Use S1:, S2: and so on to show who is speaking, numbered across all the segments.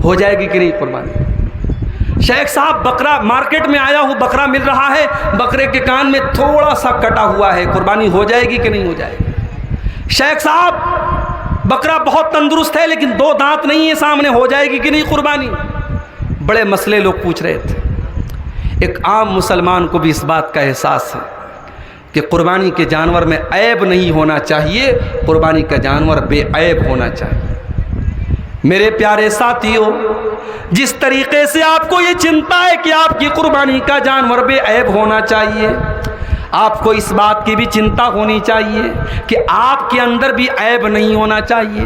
S1: ہو جائے گی کہ نہیں قربانی؟ شیخ صاحب بکرا مارکیٹ میں آیا ہوں، بکرا مل رہا ہے، بکرے کے کان میں تھوڑا سا کٹا ہوا ہے، قربانی ہو جائے گی کہ نہیں ہو جائے گی؟ شیخ صاحب بکرا بہت تندرست ہے لیکن 2 دانت نہیں ہے سامنے، ہو جائے گی کہ نہیں قربانی؟ بڑے مسئلے لوگ پوچھ رہے تھے۔ ایک عام مسلمان کو بھی اس بات کا احساس ہے کہ قربانی کے جانور میں عیب نہیں ہونا چاہیے، قربانی کا جانور بے عیب ہونا چاہیے۔ میرے پیارے ساتھیو، جس طریقے سے آپ کو یہ چنتا ہے کہ آپ کی قربانی کا جانور بے عیب ہونا چاہیے، آپ کو اس بات کی بھی چنتا ہونی چاہیے کہ آپ کے اندر بھی عیب نہیں ہونا چاہیے۔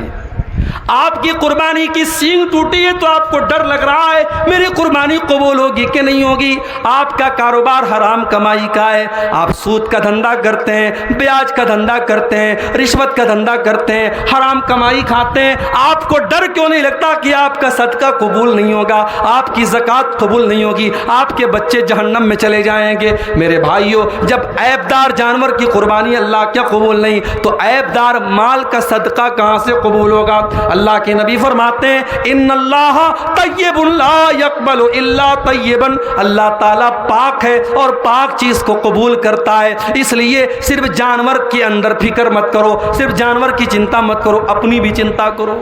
S1: آپ کی قربانی کی سینگ ٹوٹی ہے تو آپ کو ڈر لگ رہا ہے میری قربانی قبول ہوگی کہ نہیں ہوگی۔ آپ کا کاروبار حرام کمائی کا ہے، آپ سود کا دھندا کرتے ہیں، بیاج کا دھندا کرتے ہیں، رشوت کا دھندا کرتے ہیں، حرام کمائی کھاتے ہیں، آپ کو ڈر کیوں نہیں لگتا کہ آپ کا صدقہ قبول نہیں ہوگا، آپ کی زکوٰۃ قبول نہیں ہوگی، آپ کے بچے جہنم میں چلے جائیں گے؟ میرے بھائیو، جب عیب دار جانور کی قربانی اللہ کیا قبول نہیں تو عیب دار مال کا صدقہ کہاں سے قبول ہوگا؟ اللہ کے نبی فرماتے ہیں ان اللہ طیب لا یقبل الا طیبا، اللہ تعالیٰ پاک ہے اور پاک چیز کو قبول کرتا ہے۔ اس لیے صرف جانور کے اندر فکر مت کرو، صرف جانور کی چنتا مت کرو، اپنی بھی چنتا کرو،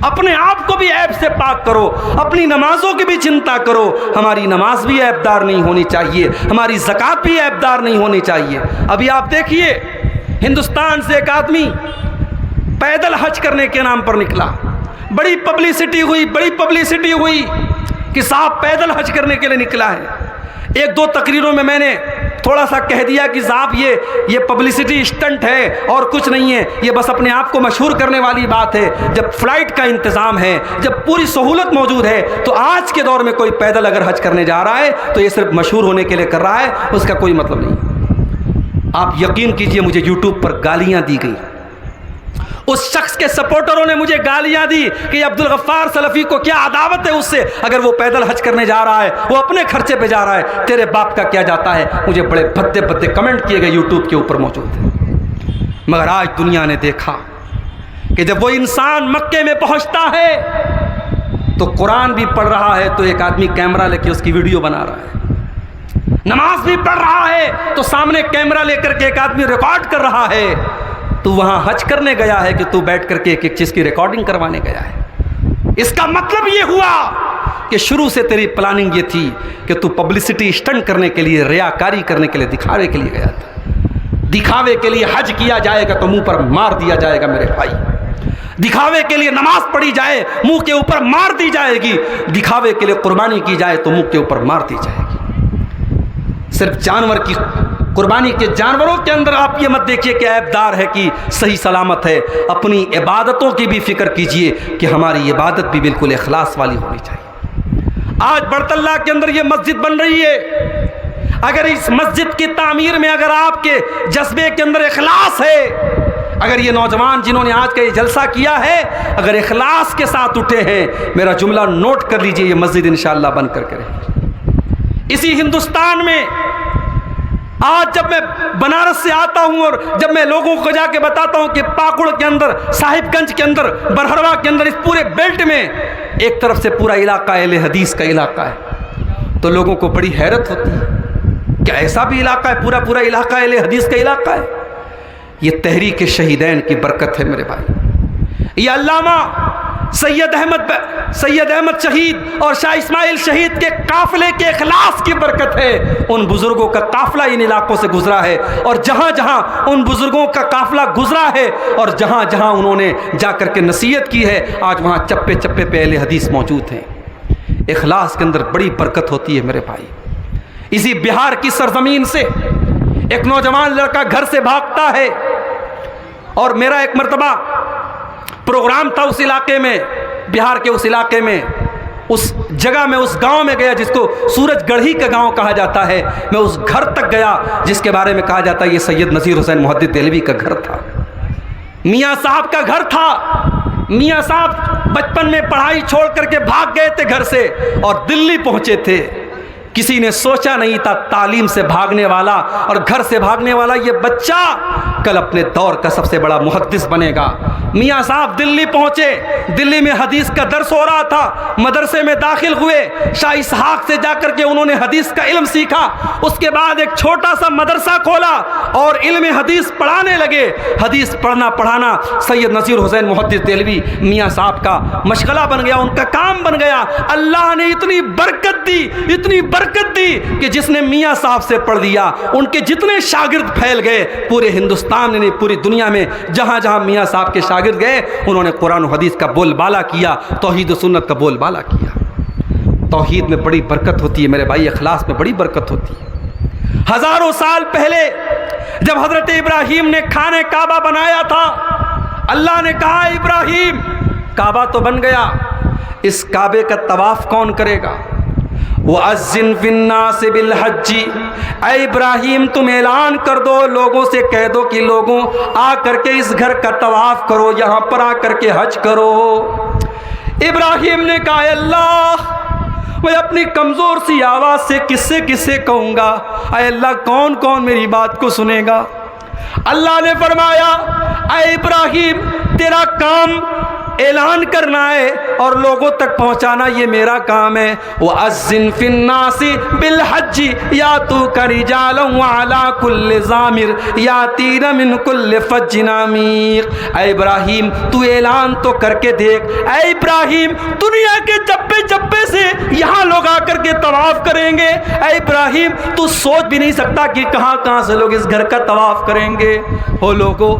S1: اپنے آپ کو بھی عیب سے پاک کرو، اپنی نمازوں کی بھی چنتا کرو۔ ہماری نماز بھی عیب دار نہیں ہونی چاہیے، ہماری زکوٰۃ بھی عیب دار نہیں ہونی چاہیے۔ ابھی آپ دیکھیے ہندوستان سے ایک آدمی پیدل حج کرنے کے نام پر نکلا، بڑی پبلسٹی ہوئی کہ صاحب پیدل حج کرنے کے لیے نکلا ہے۔ 1-2 تقریروں میں نے تھوڑا سا کہہ دیا کہ صاحب یہ پبلسٹی اسٹنٹ ہے اور کچھ نہیں ہے، یہ بس اپنے آپ کو مشہور کرنے والی بات ہے۔ جب فلائٹ کا انتظام ہے، جب پوری سہولت موجود ہے، تو آج کے دور میں کوئی پیدل اگر حج کرنے جا رہا ہے تو یہ صرف مشہور ہونے کے لیے کر رہا ہے، اس کا کوئی مطلب نہیں۔ آپ یقین کیجئے مجھے یوٹیوب پر گالیاں دی گئی، اس شخص کے سپورٹروں نے مجھے گالیاں دی کہ عبدالغفار سلفی کو کیا عداوت ہے اس سے، اگر وہ پیدل حج کرنے جا رہا ہے، وہ اپنے خرچے پہ جا رہا ہے، تیرے باپ کا کیا جاتا ہے۔ مجھے بڑے بھدے کمنٹ کیے گئے یوٹیوب کے اوپر موجود ہیں۔ مگر آج دنیا نے دیکھا کہ جب وہ انسان مکے میں پہنچتا ہے تو قرآن بھی پڑھ رہا ہے تو ایک آدمی کیمرہ لے کے اس کی ویڈیو بنا رہا ہے، نماز بھی پڑھ رہا ہے تو سامنے کیمرہ لے کر کے ایک آدمی ریکارڈ کر رہا ہے۔ تو وہاں حج کرنے گیا ہے کہ تو بیٹھ کر کے ایک چیز کی ریکارڈنگ کروانے گیا ہے؟ اس کا مطلب یہ ہوا کہ شروع سے تیری پلاننگ یہ تھی کہ تو پبلسٹی اسٹنٹ کرنے کے لیے، ریاکاری کرنے کے لیے، دکھاوے کے لیے گیا تھا۔ دکھاوے کے لیے حج کیا جائے گا تو منہ پر مار دیا جائے گا میرے بھائی، دکھاوے کے لیے نماز پڑھی جائے منہ کے اوپر مار دی جائے گی، دکھاوے کے لیے قربانی کی جائے تو منہ کے اوپر مار دی جائے گی۔ صرف جانور کی قربانی کے جانوروں کے اندر آپ یہ مت دیکھیے کہ عیب دار ہے کہ صحیح سلامت ہے، اپنی عبادتوں کی بھی فکر کیجئے کہ ہماری عبادت بھی بالکل اخلاص والی ہونی چاہیے۔ آج برطلہ کے اندر یہ مسجد بن رہی ہے، اگر اس مسجد کی تعمیر میں اگر آپ کے جذبے کے اندر اخلاص ہے، اگر یہ نوجوان جنہوں نے آج کا یہ جلسہ کیا ہے اگر اخلاص کے ساتھ اٹھے ہیں، میرا جملہ نوٹ کر لیجئے، یہ مسجد انشاءاللہ بن کر کے رہے گی۔ اسی ہندوستان میں آج جب میں بنارس سے آتا ہوں اور جب میں لوگوں کو جا کے بتاتا ہوں کہ پاکڑ کے اندر، صاحب گنج کے اندر، برہڑوا کے اندر، اس پورے بیلٹ میں ایک طرف سے پورا علاقہ اہل حدیث کا علاقہ ہے، تو لوگوں کو بڑی حیرت ہوتی ہے کہ ایسا بھی علاقہ ہے، پورا علاقہ اہل حدیث کا علاقہ ہے۔ یہ تحریک شہیدین کی برکت ہے میرے بھائی، یہ علامہ سید احمد شہید اور شاہ اسماعیل شہید کے قافلے کے اخلاص کی برکت ہے۔ ان بزرگوں کا قافلہ ان علاقوں سے گزرا ہے، اور جہاں جہاں ان بزرگوں کا قافلہ گزرا ہے اور جہاں جہاں انہوں نے جا کر کے نصیحت کی ہے، آج وہاں چپے چپے پہ اہل حدیث موجود ہیں۔ اخلاص کے اندر بڑی برکت ہوتی ہے میرے بھائی۔ اسی بہار کی سرزمین سے ایک نوجوان لڑکا گھر سے بھاگتا ہے، اور میرا ایک مرتبہ پروگرام تھا اس علاقے میں، بہار کے اس علاقے میں، اس جگہ میں، اس گاؤں میں گیا جس کو سورج گڑھی کا گاؤں کہا جاتا ہے۔ میں اس گھر تک گیا جس کے بارے میں کہا جاتا ہے یہ سید نذیر حسین محدث دہلوی کا گھر تھا، میاں صاحب کا گھر تھا۔ میاں صاحب بچپن میں پڑھائی چھوڑ کر کے بھاگ گئے تھے گھر سے اور دلی پہنچے تھے۔ کسی نے سوچا نہیں تھا تعلیم سے بھاگنے والا اور گھر سے بھاگنے والا یہ بچہ کل اپنے دور کا سب سے بڑا محدث بنے گا۔ میاں صاحب دلی پہنچے، دلی میں حدیث کا درس ہو رہا تھا، مدرسے میں داخل ہوئے، شاہ اسحاق سے جا کر کے انہوں نے حدیث کا علم سیکھا، اس کے بعد ایک چھوٹا سا مدرسہ کھولا اور علم حدیث پڑھانے لگے۔ حدیث پڑھنا پڑھانا سید نصیر حسین محدث دہلوی میاں صاحب کا مشغلہ بن گیا، ان کا کام بن گیا۔ اللہ نے اتنی برکت دی، اتنی برکت دی کہ جس نے میاں صاحب سے پڑھ دیا ان کے جتنے شاگرد پھیل گئے پورے ہندوستان میں، پوری دنیا میں، جہاں جہاں میاں صاحب کے شاگرد گئے انہوں نے قرآن و حدیث کا بول بالا کیا، توحید و سنت کا بول بالا کیا۔ توحید میں بڑی برکت ہوتی ہے میرے بھائی، اخلاص میں بڑی برکت ہوتی ہے۔ ہزاروں سال پہلے جب حضرت ابراہیم نے خانہ کعبہ بنایا تھا، اللہ نے کہا ابراہیم کعبہ تو بن گیا، اس کعبے کا طواف کون کرے گا؟ وَأَذِّن فِي النَّاسِ بِالْحَجِّ، اے ابراہیم تم اعلان کر دو، لوگوں سے کہہ دو کہ لوگوں آ کر کے اس گھر کا طواف کرو، یہاں پر آ کر کے حج کرو۔ ابراہیم نے کہا اے اللہ میں اپنی کمزور سی آواز سے کس سے کہوں گا، اے اللہ کون کون میری بات کو سنے گا؟ اللہ نے فرمایا اے ابراہیم تیرا کام اعلان کرنا ہے اور لوگوں تک پہنچانا، یہ میرا کام ہے۔ وَأَذِّن فِي النَّاسِ بِالْحَجِّ يَأْتُوكَ رِجَالًا وَعَلَىٰ كُلِّ ضَامِرٍ يَأْتِينَ مِنْ كُلِّ فَجٍّ عَمِيقٍ، اے ابراہیم تو اعلان تو کر کے دیکھ، اے ابراہیم دنیا کے چپے چپے سے یہاں لوگ آ کر کے طواف کریں گے، اے ابراہیم تو سوچ بھی نہیں سکتا کہ کہاں کہاں سے لوگ اس گھر کا طواف کریں گے۔ او لوگو،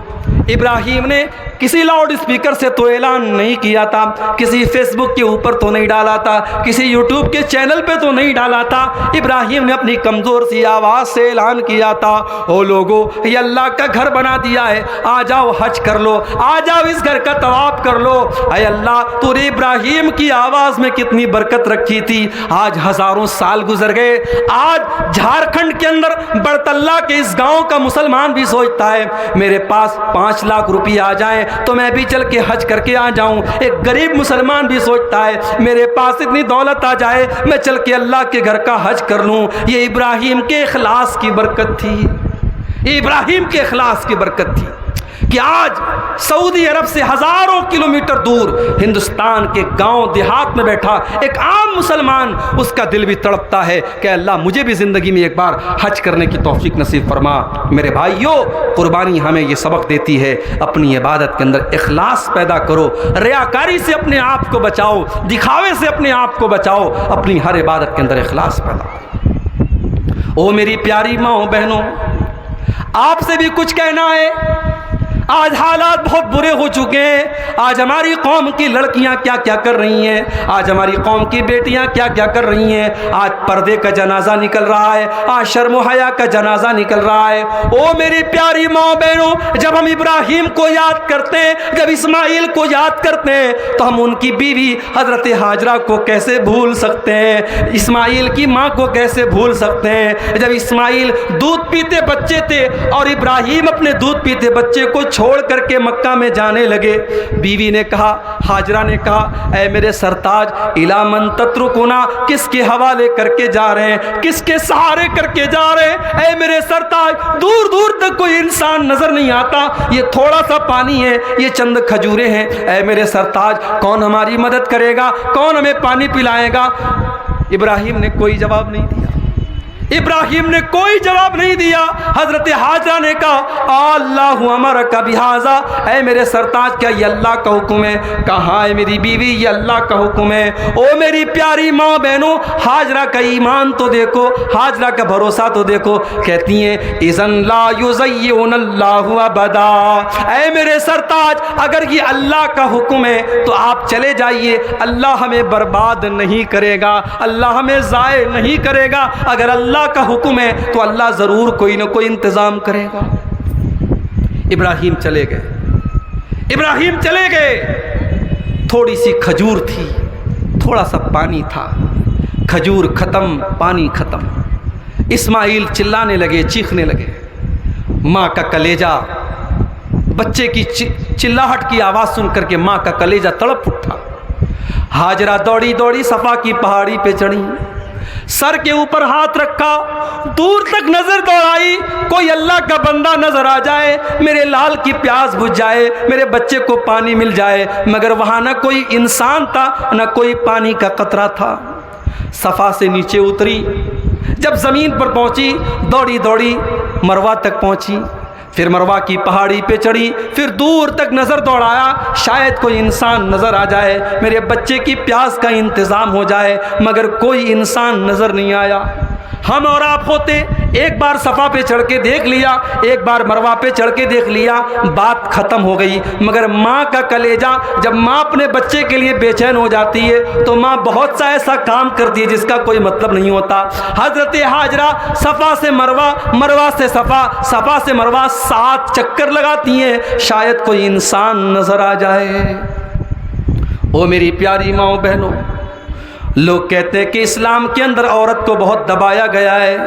S1: ابراہیم نے کسی لاؤڈ اسپیکر سے تو اعلان نہیں کیا تھا، کسی فیس بک کے اوپر تو نہیں ڈالا تھا، کسی یوٹیوب کے چینل پہ تو نہیں ڈالا تھا، ابراہیم نے اپنی کمزور سی آواز سے اعلان کیا تھا او لوگو یہ اللہ کا گھر بنا دیا ہے، آ جاؤ حج کر لو، آ جاؤ اس گھر کا طواف کر لو۔ اے اللہ تو نے ابراہیم کی آواز میں کتنی برکت رکھی تھی، آج ہزاروں سال گزر گئے، آج جھارکھنڈ کے اندر بڑتلہ کے اس گاؤں کا مسلمان بھی سوچتا ہے میرے پاس 5 لاکھ روپیہ آ جائیں تو میں بھی چل کے حج کر کے آ جاؤں۔ ایک غریب مسلمان بھی سوچتا ہے میرے پاس اتنی دولت آ جائے میں چل کے اللہ کے گھر کا حج کر لوں۔ یہ ابراہیم کے اخلاص کی برکت تھی، یہ ابراہیم کے اخلاص کی برکت تھی کہ آج سعودی عرب سے ہزاروں کلومیٹر دور ہندوستان کے گاؤں دیہات میں بیٹھا ایک عام مسلمان اس کا دل بھی تڑپتا ہے کہ اللہ مجھے بھی زندگی میں ایک بار حج کرنے کی توفیق نصیب فرما۔ میرے بھائیوں قربانی ہمیں یہ سبق دیتی ہے اپنی عبادت کے اندر اخلاص پیدا کرو، ریاکاری سے اپنے آپ کو بچاؤ، دکھاوے سے اپنے آپ کو بچاؤ، اپنی ہر عبادت کے اندر اخلاص پیدا کرو۔ او میری پیاری ماں بہنوں، آپ سے بھی کچھ کہنا ہے۔ آج حالات بہت برے ہو چکے ہیں، آج ہماری قوم کی لڑکیاں کیا کیا کر رہی ہیں، آج ہماری قوم کی بیٹیاں کیا کیا کر رہی ہیں، آج پردے کا جنازہ نکل رہا ہے، آج شرم و حیا کا جنازہ نکل رہا ہے۔ او میری پیاری ماں بہنوں، جب ہم ابراہیم کو یاد کرتے ہیں، جب اسماعیل کو یاد کرتے ہیں تو ہم ان کی بیوی حضرت ہاجرہ کو کیسے بھول سکتے ہیں، اسماعیل کی ماں کو کیسے بھول سکتے ہیں۔ جب اسماعیل دودھ پیتے بچے تھے اور ابراہیم اپنے دودھ پیتے بچے کو چھوڑ کر کے مکہ میں جانے لگے، بیوی نے کہا، ہاجرہ نے کہا اے میرے سرتاج الا من تترکنا، کس کے حوالے کر کے جا رہے ہیں، کس کے سہارے کر کے جا رہے ہیں، اے میرے سرتاج دور دور تک کوئی انسان نظر نہیں آتا، یہ تھوڑا سا پانی ہے، یہ چند کھجوریں ہیں، اے میرے سرتاج کون ہماری مدد کرے گا، کون ہمیں پانی پلائے گا؟ ابراہیم نے کوئی جواب نہیں دیا، ابراہیم نے کوئی جواب نہیں دیا۔ حضرت ہاجرہ نے کہا اللہ امرک بہذا، اے میرے سرتاج کیا یہ اللہ کا حکم ہے؟ کہا ہے میری بیوی یہ اللہ کا حکم ہے۔ او میری پیاری ماں بہنوں، ہاجرہ کا ایمان تو دیکھو، ہاجرہ کا بھروسہ تو دیکھو، کہتی ہیں اذن لا یضیعن اللہ ابدا، اے میرے سرتاج اگر یہ اللہ کا حکم ہے تو آپ چلے جائیے، اللہ ہمیں برباد نہیں کرے گا، اللہ ہمیں ضائع نہیں کرے گا، اگر اللہ کا حکم ہے تو اللہ ضرور کوئی نہ کوئی انتظام کرے گا۔ ابراہیم چلے گئے، ابراہیم چلے گئے، تھوڑی سی کھجور تھی، تھوڑا سا پانی تھا، کھجور ختم، پانی ختم۔ اسماعیل چلانے لگے، چیخنے لگے، ماں کا کلیجہ، بچے کی چلاہٹ کی آواز سن کر کے ماں کا کلیجہ تڑپ اٹھا۔ ہاجرہ دوڑی دوڑی صفا کی پہاڑی پہ چڑھی، سر کے اوپر ہاتھ رکھا, دور تک نظر دوڑائی, کوئی اللہ کا بندہ نظر آ جائے, میرے لال کی پیاس بجھ جائے, میرے بچے کو پانی مل جائے, مگر وہاں نہ کوئی انسان تھا نہ کوئی پانی کا قطرہ تھا. صفا سے نیچے اتری, جب زمین پر پہنچی دوڑی دوڑی مروہ تک پہنچی, پھر مروہ کی پہاڑی پہ چڑھی, پھر دور تک نظر دوڑایا شاید کوئی انسان نظر آ جائے, میرے بچے کی پیاس کا انتظام ہو جائے, مگر کوئی انسان نظر نہیں آیا. ہم اور آپ ہوتے ایک بار صفا پہ چڑھ کے دیکھ لیا, ایک بار مروہ پہ چڑھ کے دیکھ لیا, بات ختم ہو گئی. مگر ماں کا کلیجہ جب ماں اپنے بچے کے لیے بے چین ہو جاتی ہے تو ماں بہت سا ایسا کام کرتی ہے جس کا کوئی مطلب نہیں ہوتا. حضرت ہاجرہ صفا سے مروہ, مروہ سے صفا, صفا سے مروہ 7 چکر لگاتی ہیں, شاید کوئی انسان نظر آ جائے. او میری پیاری ماں بہنوں, لوگ کہتے ہیں کہ اسلام کے اندر عورت کو بہت دبایا گیا ہے,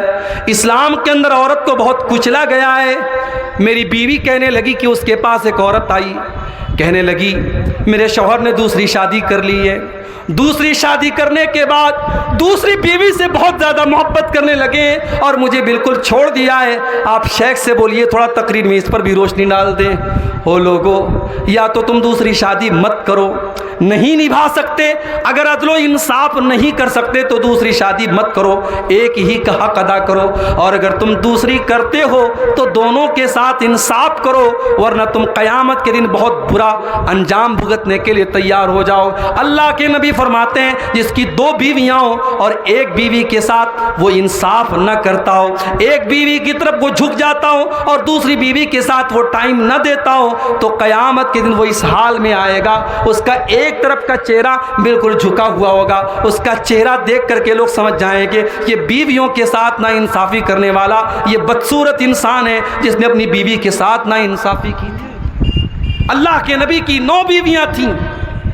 S1: اسلام کے اندر عورت کو بہت کچلا گیا ہے. میری بیوی کہنے لگی کہ اس کے پاس ایک عورت آئی, کہنے لگی میرے شوہر نے دوسری شادی کر لی ہے, دوسری شادی کرنے کے بعد دوسری بیوی سے بہت زیادہ محبت کرنے لگے اور مجھے بالکل چھوڑ دیا ہے. آپ شیخ سے بولیے تھوڑا تقریر میں اس پر بھی روشنی ڈال دیں. ہو لوگو, یا تو تم دوسری شادی مت کرو, نہیں نبھا سکتے, اگر عدل و انصاف نہیں کر سکتے تو دوسری شادی مت کرو, ایک ہی کا حق ادا کرو, اور اگر تم دوسری کرتے ہو تو دونوں کے ساتھ انصاف کرو, ورنہ تم قیامت کے دن بہت برا انجام بھگتنے کے لیے تیار ہو جاؤ. اللہ کے نبی فرماتے ہیں جس کی 2 بیویاں ہوں اور ایک بیوی کے ساتھ وہ انصاف نہ کرتا ہو, ایک بیوی کی طرف وہ جھک جاتا ہو اور دوسری بیوی کے ساتھ وہ ٹائم نہ دیتا ہو, تو قیامت کے دن وہ اس حال میں آئے گا, اس کا ایک طرف کا چہرہ بالکل جھکا ہوا ہوگا, اس کا چہرہ دیکھ کر کے لوگ سمجھ جائیں گے یہ بیویوں کے ساتھ نا انصافی کرنے والا یہ بدصورت انسان ہے جس نے اپنی بیوی کے ساتھ نا انصافی کی تھی. اللہ کے نبی کی 9 بیویاں تھیں,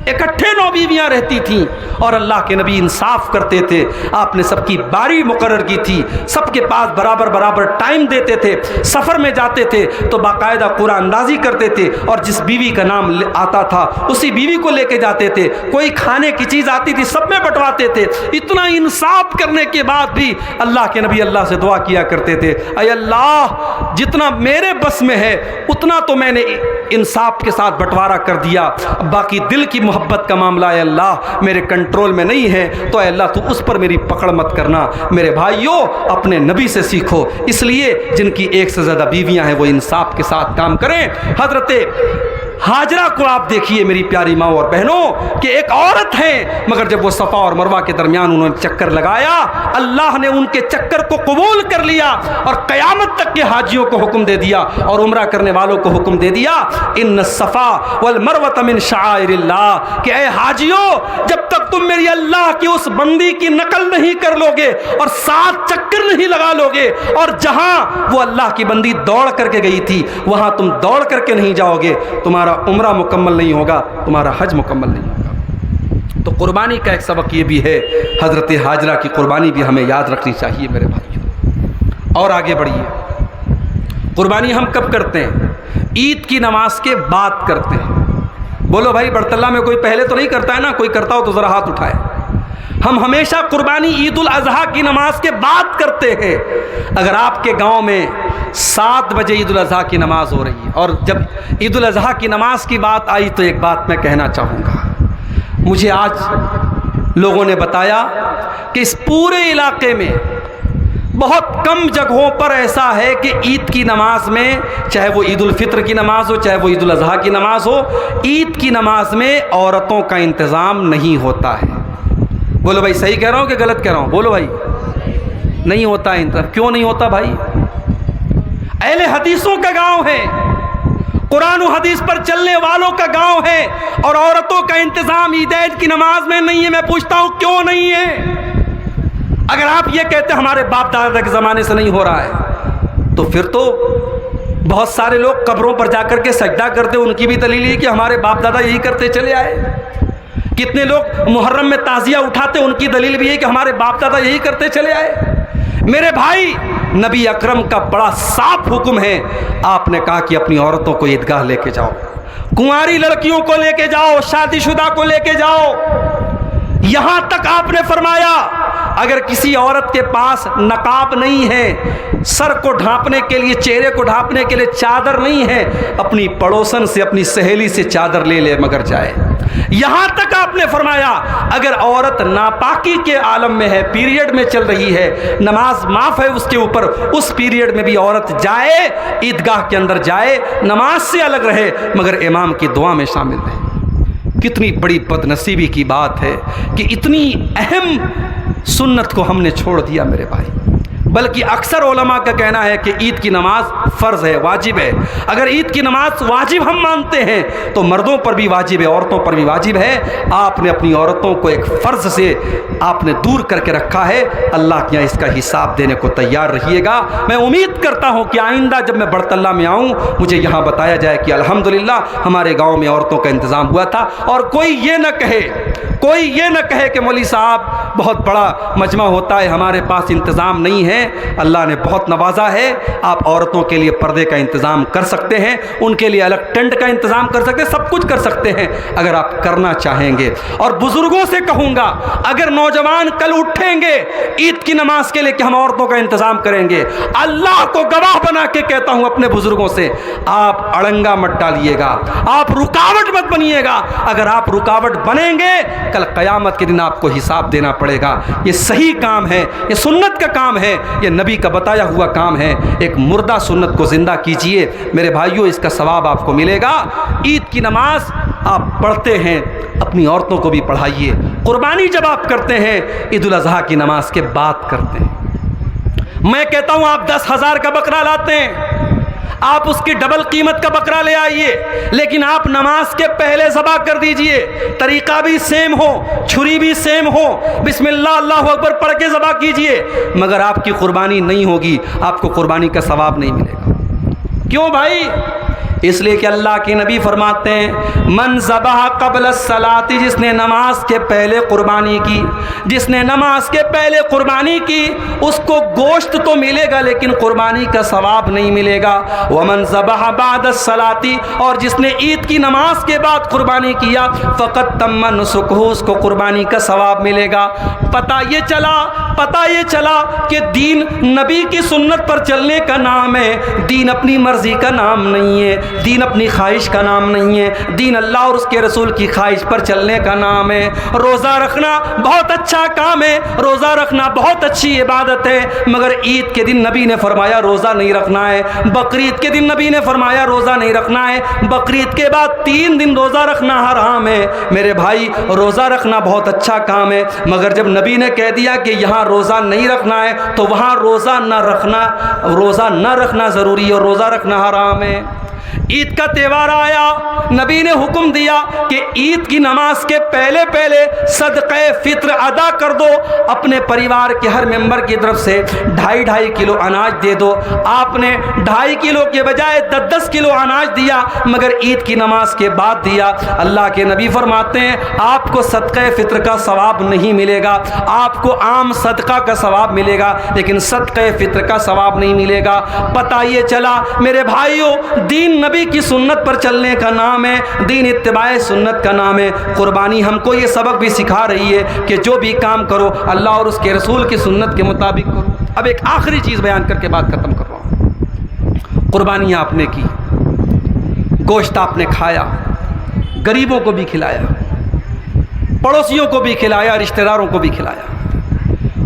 S1: اکٹھے 9 بیویاں رہتی تھیں, اور اللہ کے نبی انصاف کرتے تھے. آپ نے سب کی باری مقرر کی تھی, سب کے پاس برابر برابر ٹائم دیتے تھے. سفر میں جاتے تھے تو باقاعدہ قرآن اندازی کرتے تھے, اور جس بیوی کا نام آتا تھا اسی بیوی کو لے کے جاتے تھے. کوئی کھانے کی چیز آتی تھی سب میں بٹواتے تھے. اتنا انصاف کرنے کے بعد بھی اللہ کے نبی اللہ سے دعا کیا کرتے تھے, اے اللہ جتنا میرے بس میں ہے اتنا تو میں نے انصاف کے ساتھ بٹوارا کر دیا, باقی دل کی محبت کا معاملہ اے اللہ میرے کنٹرول میں نہیں ہے, تو اے اللہ تو اس پر میری پکڑ مت کرنا. میرے بھائیوں, اپنے نبی سے سیکھو, اس لیے جن کی 1 سے زیادہ بیویاں ہیں وہ انصاف کے ساتھ کام کریں. حضرت ہاجرہ کو آپ دیکھیے میری پیاری ماں اور بہنوں کہ ایک عورت ہے, مگر جب وہ صفا اور مروہ کے درمیان انہوں نے چکر لگایا, اللہ نے ان کے چکر کو قبول کر لیا اور قیامت تک کے حاجیوں کو حکم دے دیا اور عمرہ کرنے والوں کو حکم دے دیا, ان الصفا والمروہ من شعائر اللہ, کہ اے حاجیوں جب تک تم میری اللہ کی اس بندی کی نقل نہیں کر لو گے اور 7 چکر نہیں لگا لو گے, اور جہاں وہ اللہ کی بندی دوڑ کر کے گئی تھی وہاں تم دوڑ کر کے نہیں جاؤ گے, تمہارا عمرہ مکمل نہیں ہوگا, تمہارا حج مکمل نہیں ہوگا. تو قربانی کا ایک سبق یہ بھی ہے, حضرت ہاجرہ کی قربانی بھی ہمیں یاد رکھنی چاہیے میرے بھائیوں. اور آگے بڑھیے, قربانی ہم کب کرتے ہیں؟ عید کی نماز کے بعد کرتے ہیں. بولو بھائی, برطلہ میں کوئی پہلے تو نہیں کرتا ہے نا, کوئی کرتا ہو تو ذرا ہاتھ اٹھائے. ہم ہمیشہ قربانی عید الاضحیٰ کی نماز کے بعد کرتے ہیں. اگر آپ کے گاؤں میں 7 بجے عید الاضحیٰ کی نماز ہو رہی ہے اور جب عید الاضحیٰ کی نماز کی بات آئی تو ایک بات میں کہنا چاہوں گا. مجھے آج لوگوں نے بتایا کہ اس پورے علاقے میں بہت کم جگہوں پر ایسا ہے کہ عید کی نماز میں, چاہے وہ عید الفطر کی نماز ہو چاہے وہ عید الاضحیٰ کی نماز ہو, عید کی نماز میں عورتوں کا انتظام نہیں ہوتا ہے. بولو بھائی, صحیح کہہ رہا ہوں کہ غلط کہہ رہا ہوں؟ بولو بھائی, نہیں ہوتا ہے انتظام. کیوں نہیں ہوتا بھائی؟ اہل حدیثوں کا گاؤں ہے, قرآن و حدیث پر چلنے والوں کا گاؤں ہے, اور عورتوں کا انتظام عیدین کی نماز میں نہیں ہے. میں پوچھتا ہوں کیوں نہیں ہے؟ اگر آپ یہ کہتے ہیں ہمارے باپ دادا کے زمانے سے نہیں ہو رہا ہے, تو پھر تو بہت سارے لوگ قبروں پر جا کر کے سجدہ کرتے, ان کی بھی دلیل ہے کہ ہمارے باپ دادا یہی کرتے چلے آئے. کتنے لوگ محرم میں تعزیہ اٹھاتے, ان کی دلیل بھی ہے کہ ہمارے باپ دادا یہی کرتے چلے آئے. میرے بھائی, نبی اکرم کا بڑا صاف حکم ہے. آپ نے کہا کہ اپنی عورتوں کو عیدگاہ لے کے جاؤ, کنواری لڑکیوں کو لے کے جاؤ, شادی شدہ کو لے کے جاؤ. یہاں تک آپ نے فرمایا اگر کسی عورت کے پاس نقاب نہیں ہے، سر کو ڈھانپنے کے لیے، چہرے کو ڈھانپنے کے لیے چادر نہیں ہے، اپنی پڑوسن سے، اپنی سہیلی سے چادر لے لے مگر جائے۔ یہاں تک آپ نے فرمایا اگر عورت ناپاکی کے عالم میں ہے، پیریڈ میں چل رہی ہے، نماز معاف ہے اس کے اوپر، اس پیریڈ میں بھی عورت جائے، عیدگاہ کے اندر جائے، نماز سے الگ رہے مگر امام کی دعا میں شامل رہے۔ کتنی بڑی بد نصیبی کی بات ہے کہ اتنی اہم سنت کو ہم نے چھوڑ دیا میرے بھائی۔ بلکہ اکثر علماء کا کہنا ہے کہ عید کی نماز فرض ہے، واجب ہے۔ اگر عید کی نماز واجب ہم مانتے ہیں تو مردوں پر بھی واجب ہے، عورتوں پر بھی واجب ہے۔ آپ نے اپنی عورتوں کو ایک فرض سے آپ نے دور کر کے رکھا ہے، اللہ کے یہاں اس کا حساب دینے کو تیار رہیے گا۔ میں امید کرتا ہوں کہ آئندہ جب میں برطلہ میں آؤں مجھے یہاں بتایا جائے کہ الحمدللہ ہمارے گاؤں میں عورتوں کا انتظام ہوا تھا، اور کوئی یہ نہ کہے کہ مولوی صاحب بہت بڑا مجمع ہوتا ہے، ہمارے پاس انتظام نہیں ہے۔ اللہ نے بہت نوازا ہے، آپ عورتوں کے لیے پردے کا انتظام کر سکتے ہیں، ان کے لیے الگ ٹینٹ کا انتظام کر سکتے ہیں، سب کچھ کر سکتے ہیں اگر آپ کرنا چاہیں گے۔ اور بزرگوں سے کہوں گا اگر نوجوان کل اٹھیں گے عید کی نماز کے لیے کہ ہم عورتوں کا انتظام کریں گے، اللہ کو گواہ بنا کے کہتا ہوں اپنے بزرگوں سے، آپ اڑنگا مت ڈالیے گا، آپ رکاوٹ مت بنیے گا۔ اگر آپ رکاوٹ بنیں گے کل قیامت کے دن آپ کو حساب دینا پڑے گا۔ یہ صحیح کام ہے، یہ سنت کا کام ہے، یہ نبی کا بتایا ہوا کام ہے۔ ایک مردہ سنت کو زندہ کیجئے میرے بھائیوں، اس کا ثواب آپ کو ملے گا۔ عید کی نماز آپ پڑھتے ہیں، اپنی عورتوں کو بھی پڑھائیے۔ قربانی جب آپ کرتے ہیں عید الاضحیٰ کی نماز کے بعد کرتے ہیں۔ میں کہتا ہوں آپ 10,000 کا بکرا لاتے ہیں، آپ اس کی ڈبل قیمت کا بکرا لے آئیے، لیکن آپ نماز کے پہلے ذبح کر دیجئے، طریقہ بھی سیم ہو، چھری بھی سیم ہو، بسم اللہ اللہ اکبر پڑھ کے ذبح کیجئے، مگر آپ کی قربانی نہیں ہوگی، آپ کو قربانی کا ثواب نہیں ملے گا۔ کیوں بھائی؟ اس لیے کہ اللہ کے نبی فرماتے ہیں من ذبح قبل الصلاۃ، جس نے نماز کے پہلے قربانی کی، جس نے نماز کے پہلے قربانی کی اس کو گوشت تو ملے گا لیکن قربانی کا ثواب نہیں ملے گا۔ ومن ذبح بعد الصلاۃ، اور جس نے عید کی نماز کے بعد قربانی کیا فقط تم نسکہ، اس کو قربانی کا ثواب ملے گا۔ پتہ یہ چلا کہ دین نبی کی سنت پر چلنے کا نام ہے، دین اپنی مرضی کا نام نہیں ہے، دین اپنی خواہش کا نام نہیں ہے، دین اللہ اور اس کے رسول کی خواہش پر چلنے کا نام ہے۔ روزہ رکھنا بہت اچھا کام ہے، روزہ رکھنا بہت اچھی عبادت ہے، مگر عید کے دن نبی نے فرمایا روزہ نہیں رکھنا ہے، بقرعید کے دن نبی نے فرمایا روزہ نہیں رکھنا ہے، بقرعید کے بعد 3 دن روزہ رکھنا حرام ہے۔ میرے بھائی روزہ رکھنا بہت اچھا کام ہے، مگر جب نبی نے کہہ دیا کہ یہاں روزہ نہیں رکھنا ہے تو وہاں روزہ نہ رکھنا ضروری ہے اور روزہ رکھنا حرام ہے۔ عید کا تہوار آیا، نبی نے حکم دیا کہ عید کی نماز کے پہلے صدقہ فطر ادا کر دو، اپنے پریوار کے ہر ممبر کی طرف سے 2.5 کلو اناج دے دو۔ آپ نے 2.5 کلو کے بجائے 10 کلو اناج دیا، مگر عید کی نماز کے بعد دیا۔ اللہ کے نبی فرماتے ہیں آپ کو صدقہ فطر کا ثواب نہیں ملے گا، آپ کو عام صدقہ کا ثواب ملے گا لیکن صدقہ فطر کا ثواب نہیں ملے گا۔ پتہ یہ چلا میرے بھائیوں، دین نبی کی سنت پر چلنے کا نام ہے، دین اتباع سنت کا نام ہے۔ قربانی ہم کو یہ سبق بھی سکھا رہی ہے کہ جو بھی کام کرو اللہ اور اس کے رسول کی سنت کے مطابق کرو۔ اب ایک آخری چیز بیان کر کے بات ختم کر رہا ہوں۔ قربانی آپ نے کی، گوشت آپ نے کھایا، غریبوں کو بھی کھلایا، پڑوسیوں کو بھی کھلایا، رشتہ داروں کو بھی کھلایا۔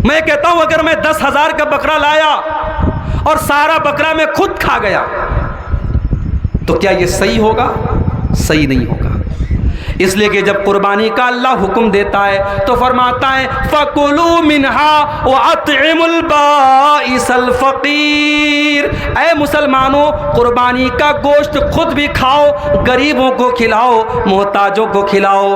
S1: میں کہتا ہوں اگر میں 10,000 کا بکرا لایا اور سارا بکرا میں خود کھا گیا تو کیا یہ صحیح ہوگا؟ صحیح نہیں ہوگا۔ اس لیے کہ جب قربانی کا اللہ حکم دیتا ہے تو فرماتا ہے فَكُلُوا مِنْهَا وَأَطْعِمُوا الْبَائِسَ الْفَقِيرَ، اے مسلمانوں قربانی کا گوشت خود بھی کھاؤ، غریبوں کو کھلاؤ، محتاجوں کو کھلاؤ۔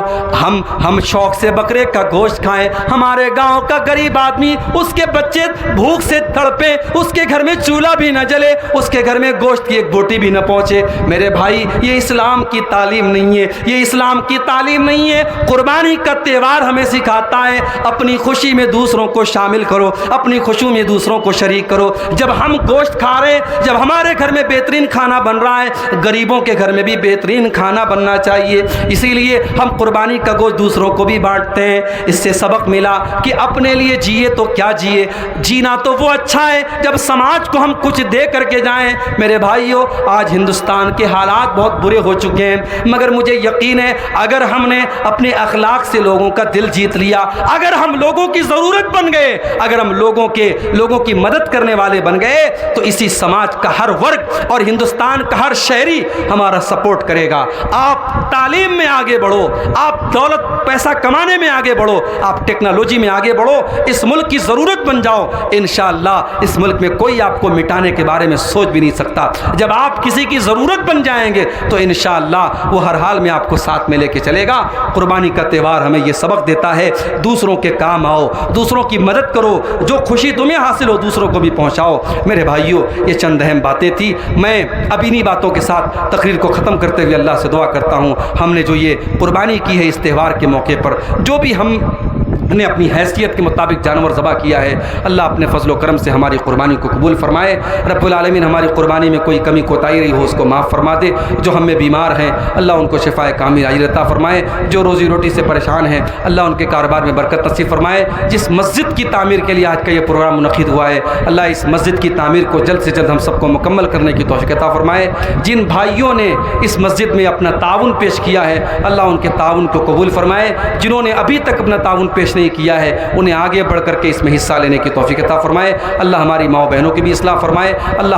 S1: ہم شوق سے بکرے کا گوشت کھائیں، ہمارے گاؤں کا غریب آدمی اس کے بچے بھوک سے تڑپے، اس کے گھر میں چولہا بھی نہ جلے، اس کے گھر میں گوشت کی ایک بوٹی بھی نہ پہنچے۔ میرے بھائی یہ اسلام کی تعلیم نہیں ہے، یہ اسلام کی تعلیم نہیں ہے. قربانی کا تہوار ہمیں سکھاتا ہے اپنی خوشی میں دوسروں کو شامل کرو, اپنی خوشی میں دوسروں کو شریک کرو. جب ہم گوشت کھا رہے, جب ہمارے گھر میں بہترین کھانا بن رہا ہے, غریبوں کے گھر میں بھی بہترین کھانا بننا چاہیے. اسی لیے ہم قربانی کا گوشت دوسروں کو بھی بانٹتے ہیں. اس سے سبق ملا کہ اپنے لیے جیے تو کیا جیے, جینا تو وہ اچھا ہے جب سماج کو ہم کچھ دے کر کے جائیں. میرے بھائیوں, آج ہندوستان کے حالات بہت برے ہو چکے ہیں, مگر مجھے یقین ہے اگر ہم نے اپنے اخلاق سے لوگوں کا دل جیت لیا, اگر ہم لوگوں کی ضرورت بن گئے, اگر ہم لوگوں کی مدد کرنے والے بن گئے, تو اسی سماج کا ہر ورگ اور ہندوستان کا ہر شہری ہمارا سپورٹ کرے گا. آپ تعلیم میں آگے بڑھو, آپ دولت پیسہ کمانے میں آگے بڑھو, آپ ٹیکنالوجی میں آگے بڑھو, اس ملک کی ضرورت بن جاؤ. انشاءاللہ اس ملک میں کوئی آپ کو مٹانے کے بارے میں سوچ بھی نہیں سکتا. جب آپ کسی کی ضرورت بن جائیں گے تو انشاءاللہ وہ ہر حال میں آپ کو ساتھ میں لے کے چلے گا. قربانی کا تہوار ہمیں یہ سبق دیتا ہے, دوسروں کے کام آؤ, دوسروں کی مدد کرو, جو خوشی تمہیں حاصل ہو دوسروں کو بھی پہنچاؤ. میرے بھائیوں, یہ چند اہم باتیں تھیں. میں اب انہی باتوں کے ساتھ تقریر کو ختم کرتے ہوئے اللہ سے دعا کرتا ہوں, ہم نے جو یہ قربانی کی ہے اس تہوار کے موقع پر, جو بھی ہم نے اپنی حیثیت کے مطابق جانور ذبح کیا ہے, اللہ اپنے فضل و کرم سے ہماری قربانی کو قبول فرمائے. رب العالمین ہماری قربانی میں کوئی کمی کوتاہی رہی ہو اس کو معاف فرما دے. جو ہم میں بیمار ہیں اللہ ان کو شفائے کامل عاجل عطا فرمائے. جو روزی روٹی سے پریشان ہیں اللہ ان کے کاروبار میں برکت نصیب فرمائے. جس مسجد کی تعمیر کے لیے آج کا یہ پروگرام منعقد ہوا ہے, اللہ اس مسجد کی تعمیر کو جلد سے جلد ہم سب کو مکمل کرنے کی توفیق عطا فرمائے. جن بھائیوں نے اس مسجد میں اپنا تعاون پیش کیا ہے اللہ ان کے تعاون کو قبول فرمائے. جنہوں نے ابھی تک اپنا تعاون پیش نہیں کیا ہے انہیں آگے بڑھ کر کے اس میں حصہ لینے کی توفیق عطا فرمائے. اللہ ہماری ماؤں بہنوں کی بھی اصلاح فرمائے. اللہ